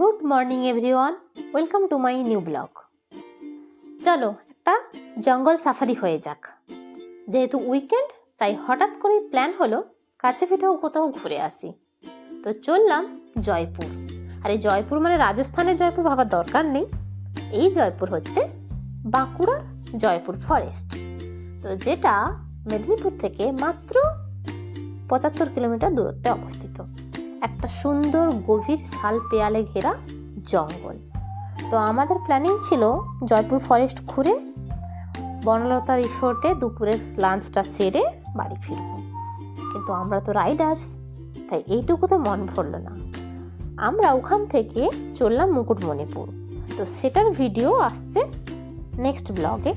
Good morning everyone, welcome to my new blog. চলো একটা জঙ্গল সাফারি হয়ে যাক। যেহেতু উইকেন্ড, তাই হঠাৎ করে প্ল্যান হলো কাছে পিঠেও কোথাও ঘুরে আসি। তো চললাম জয়পুর। আর এই জয়পুর মানে রাজস্থানের জয়পুর ভাবার দরকার নেই, এই জয়পুর হচ্ছে বাঁকুড়ার জয়পুর ফরেস্ট। তো যেটা মেদিনীপুর থেকে মাত্র 75 কিলোমিটার দূরত্বে অবস্থিত। একটা সুন্দর গভীর শাল পেয়ালে ঘেরা জঙ্গল। তো আমাদের প্ল্যানিং ছিল জয়পুর ফরেস্ট ঘুরে বনলতা রিসোর্টে দুপুরের লাঞ্চটা সেরে বাড়ি ফিরব, কিন্তু আমরা তো রাইডার্স, তাই এইটুকু তো মন ভরল না। আমরা ওখান থেকে চললাম মুকুটমণিপুর। তো সেটার ভিডিও আসছে নেক্সট ব্লগে।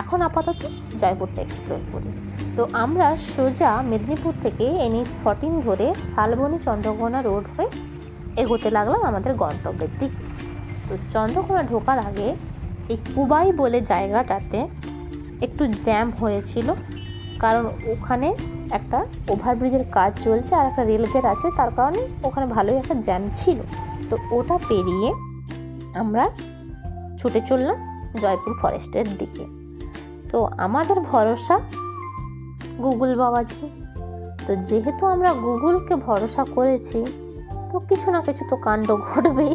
এখন আপাতত জয়পুরটা এক্সপ্লোর করি। তো আমরা সোজা মেদিনীপুর থেকে NH14 ধরে শালবনী চন্দ্রকোনা রোড হয়ে এগোতে লাগলাম আমাদের গন্তব্যের দিকে। তো চন্দ্রকোনা ঢোকার আগে এই কুবাই বলে জায়গাটাতে একটু জ্যাম হয়েছিল, কারণ ওখানে একটা ওভারব্রিজের কাজ চলছে আর একটা রেলগেট আছে, তার কারণে ওখানে ভালোই একটা জ্যাম ছিল। তো ওটা পেরিয়ে আমরা ছুটে চললাম জয়পুর ফরেস্টের দিকে। তো আমাদের ভরসা গুগল বাবাজি। তো যেহেতু আমরা গুগলকে ভরসা করেছি, তো কিছু না কিছু তো কাণ্ড ঘটবেই।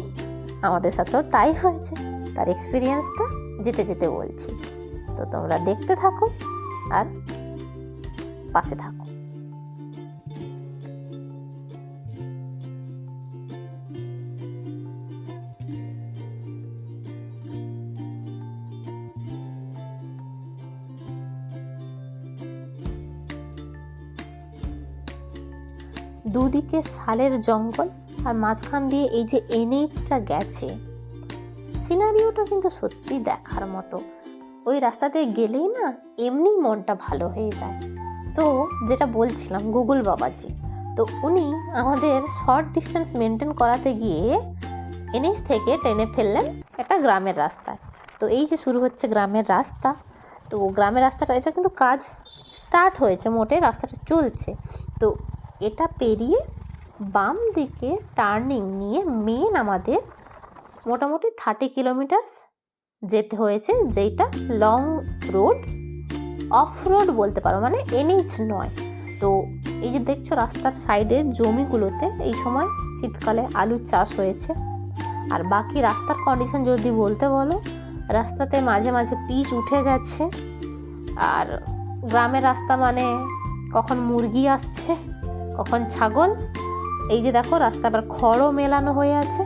আমাদের সাথেও তাই হয়েছে, তার এক্সপিরিয়েন্সটা যেতে যেতে বলছি। তো তোমরা দেখতে থাকো আর পাশে থাকো। দুদিকে শালের জঙ্গল আর মাঝখান দিয়ে এই যে NHটা গেছে, সিনারিওটা কিন্তু সত্যি দেখার মতো। ওই রাস্তাতে গেলেই না এমনি মনটা ভালো হয়ে যায়। তো যেটা বলছিলাম গুগল বাবাজি, তো উনি আমাদের শর্ট ডিস্টেন্স মেনটেন করাতে গিয়ে NH থেকে টেনে ফেললেন একটা গ্রামের রাস্তায়। তো এই যে শুরু হচ্ছে গ্রামের রাস্তা, তো গ্রামের রাস্তাটা এটা কিন্তু কাজ স্টার্ট হয়েছে, মোটে রাস্তাটা চলছে। তো এটা পেরিয়ে বাম দিকে টার্নিং নিয়ে মেন আমাদের মোটামুটি 30 কিলোমিটার্স যেতে হয়েছে, যেটা লং রোড, অফ রোড বলতে পারো, মানে NH নয়। তো এই যে দেখছো রাস্তার সাইডে জমিগুলোতে এই সময় শীতকালে আলু চাষ হয়েছে। আর বাকি রাস্তার কন্ডিশন যদি বলতে বলো, রাস্তাতে মাঝে মাঝে পিচ উঠে গেছে। আর গ্রামের রাস্তা মানে কখন মুরগি আসছে, কখন ছাগল। এই যে দেখো রাস্তা আবার খড়ও মেলানো হয়ে আছে,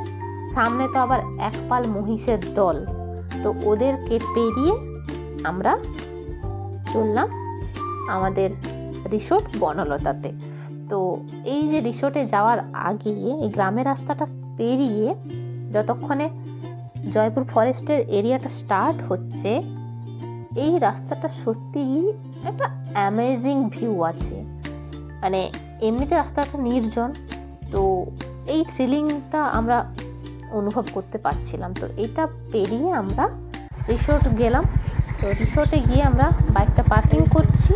সামনে তো আবার একপাল মহিষের দল। তো ওদেরকে পেরিয়ে আমরা চললাম আমাদের রিসোর্ট বনলতাতে। তো এই যে রিসোর্টে যাওয়ার আগে এই গ্রামের রাস্তাটা পেরিয়ে যতক্ষণে জয়পুর ফরেস্টের এরিয়াটা স্টার্ট হচ্ছে, এই রাস্তাটা সত্যিই একটা অ্যামেজিং ভিউ আছে। মানে এমনিতে রাস্তাটা নির্জন, তো এই থ্রিলিংটা আমরা অনুভব করতে পারছিলাম। তো এটা পেরিয়ে আমরা রিসোর্ট গেলাম। তো রিসোর্টে গিয়ে আমরা বাইকটা পার্কিং করছি।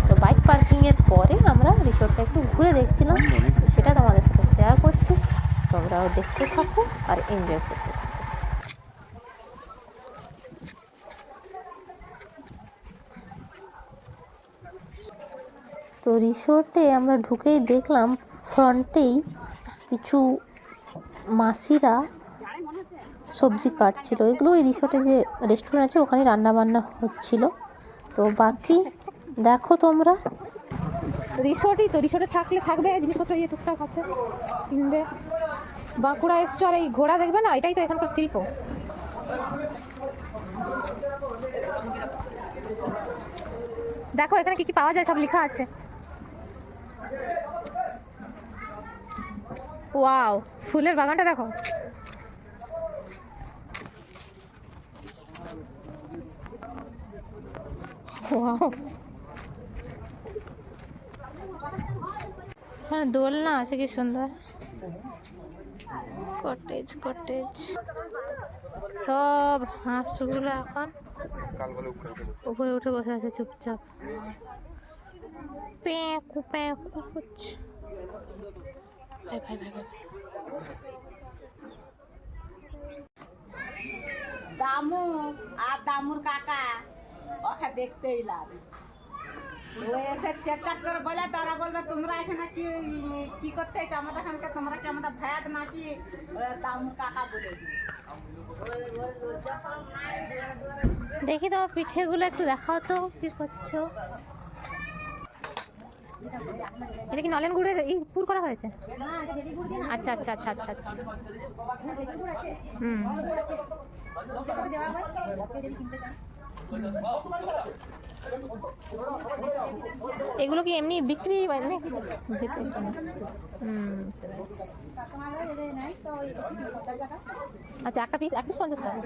তো বাইক পার্কিংয়ের পরে আমরা রিসোর্টটা একটু ঘুরে দেখছিলাম, তো সেটা তোমাদের সাথে শেয়ার করছি। তোমরাও দেখতে থাকো আর এনজয় করতে থাকো। তো রিসোর্টে আমরা ঢুকেই দেখলাম ফ্রন্টেই কিছু মাসিরা সবজি কাটছিল। এগুলো ওই রিসোর্টে যে রেস্টুরেন্ট আছে ওখানে রান্না বান্না হচ্ছিল। তো বাকি দেখো তোমরা, রিসোর্টই তো, রিসোর্টে থাকলে থাকবে জিনিসপত্র ইয়ে টুকটাক আছে কিনবে। বাঁকুড়া এসছো আর এই ঘোড়া দেখবে না, এটাই তো এখানকার শিল্প। দেখো এখানে কি কি পাওয়া যায় সব লেখা আছে। ওয়াও, ফুলের বাগানটা দেখো। ওয়াও, এখানে দোলনা আছে কি সুন্দর। কটেজ কটেজ, সব হাঁসগুলো এখন উপরে উঠে বসে আছে চুপচাপ, প্যাঁকু প্যাঁকু করছে। ভাই ভাই ভাই ভাই, দামু আর দামুর কাকা ওকে দেখতেই লাগে। ও এসে চেকচাক করে বলে, তারা বলবে তোমরা এখানে কি করতে এসো আমাদের এখানকে, তোমরা কি আমাদের ভ্যাদ নাকি? দামুর কাকা বলে দেখি তো পিঠেগুলো একটু দেখাও তো, কি করছো? এটা কি নলেন গুড়ের এই পুর করা হয়েছে? আচ্ছা আচ্ছা আচ্ছা আচ্ছা আচ্ছা। হুম, এগুলো কি এমনি বিক্রি এমনি বিক্রি? বুঝতে পারছি। আচ্ছা, একটা পিস 50 টাকা।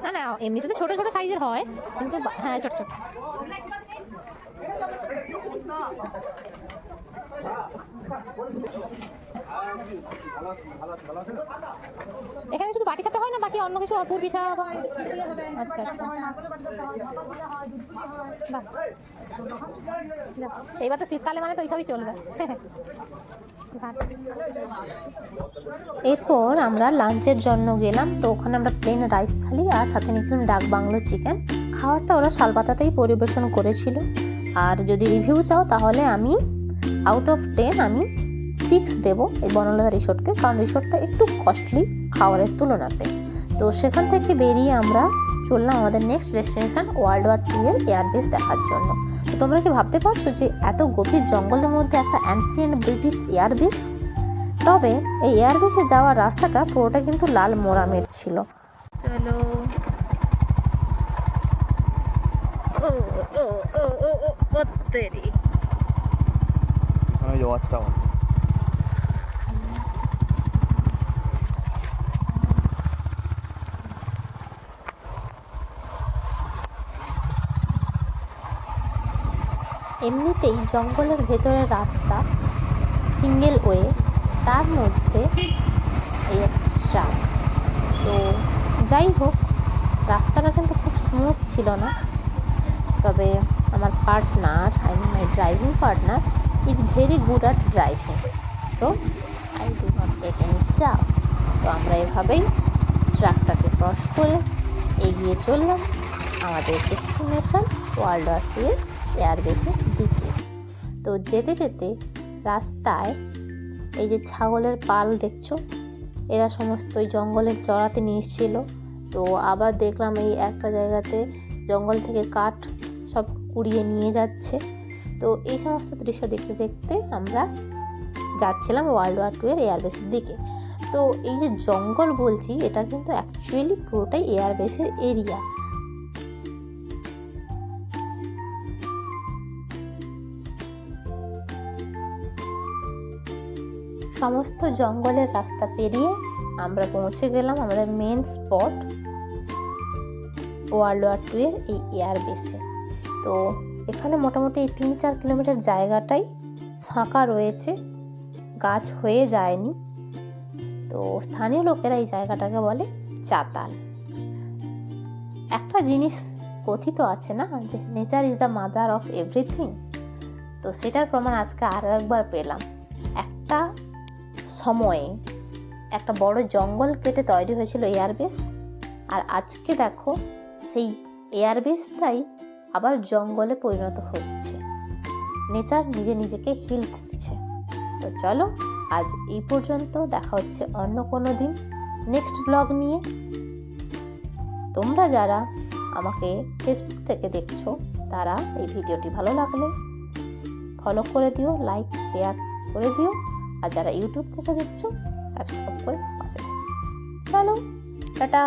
না না, এমনিতে তো ছোট ছোট সাইজের হয়, কিন্তু হ্যাঁ ছোট ছোট। এখানে শুধু বাটি সাপটা হয় না, বাকি অন্য কিছু পুর পিঠা? আচ্ছা আচ্ছা, এইবার তো শীতকালে মানে তো এইসবই চলবে। এরপর আমরা লাঞ্চের জন্য গেলাম, তো ওখানে আমরা প্লেন রাইস থালি আর সাথে নিয়েছিলাম ডাক বাংলো চিকেন। খাবারটা ওরা শালপাতাতেই পরিবেশন করেছিল। আর যদি রিভিউ চাও তাহলে আমি আউট অফ 10 আমি 6 দেবো এই বনলতা রিসোর্টকে, কারণ রিসোর্টটা একটু কস্টলি খাবারের তুলনাতে। তো সেখান থেকে বেরিয়ে আমরা চললাম আমাদের নেক্সট ডেস্টিনেশন ওয়ার্ল্ড ওয়ার 2 এর এয়ারবেস দেখার জন্য। তো তোমরা কি ভাবতে পারছো যে এত গভীর জঙ্গলের মধ্যে একটা অ্যানসিয়েন্ট ব্রিটিশ এয়ারবেস? তবে এই এয়ারবেসে যাওয়ার রাস্তাটা পুরোটা কিন্তু লাল মোরামের ছিল। চলো, ও ও ও ও ও ওতেরি ওই যে ওয়াচ টাওয়ার। এমনিতেই জঙ্গলের ভেতরের রাস্তা সিঙ্গেল ওয়ে, তার মধ্যে এই একটা ট্রাক। তো যাই হোক, রাস্তাটা কিন্তু খুব স্মুথ ছিল না। তবে আমার partner, I mean my driving partner is very good at driving, so I do not take any চাপ। তো আমরা এভাবেই ট্রাকটাকে ক্রস করে এগিয়ে চললাম আমাদের ডেস্টিনেশন ওয়ার্ল্ড ওয়ার 2 এর এয়ারবেসের দিকে। তো যেতে যেতে রাস্তায় এই যে ছাগলের পাল দেখছো, এরা সমস্ত ওই জঙ্গলের চড়াতে নিয়ে এসেছিলো। তো আবার দেখলাম এই একটা জায়গাতে জঙ্গল থেকে কাঠ সব কুড়িয়ে নিয়ে যাচ্ছে। তো এই সমস্ত দৃশ্য দেখতে দেখতে আমরা যাচ্ছিলাম ওয়ার্ল্ড ওয়ার 2 এর এয়ারবেসের দিকে। তো এই যে জঙ্গল বলছি, এটা কিন্তু অ্যাকচুয়ালি পুরোটাই এয়ারবেসের এরিয়া। সমস্ত জঙ্গলের রাস্তা পেরিয়ে আমরা পৌঁছে গেলাম আমাদের মেন স্পট ওয়ার্ল্ড ওয়ার 2 এর এই এয়ারবেসে। তো এখানে মোটামুটি এই 3-4 কিলোমিটার জায়গাটাই ফাঁকা রয়েছে, গাছ হয়ে যায়নি। তো স্থানীয় লোকেরা এই জায়গাটাকে বলে চাতাল। একটা জিনিস কথিত আছে না, যে nature is the mother of everything. তো সেটার প্রমাণ আজকে আরও একবার পেলাম। একটা সময়ে একটা বড় জঙ্গল কেটে তৈরি হয়েছিল এয়ারবেস, আর আজকে দেখো সেই এয়ারবেসটাই আবার জঙ্গলে পরিণত হচ্ছে। নেচার নিজে নিজেকে হিল করছে। তো চলো, আজ এই পর্যন্ত, দেখা হচ্ছে অন্য কোনো দিন নেক্সট ব্লগ নিয়ে। তোমরা যারা আমাকে ফেসবুক থেকে দেখছো, তারা এই ভিডিওটি ভালো লাগলে ফলো করে দিও, লাইক শেয়ার করে দিও। আর যারা ইউটিউব থেকে দেখছো, সাবস্ক্রাইব করে পাশে থাকো। চলো, টাটা।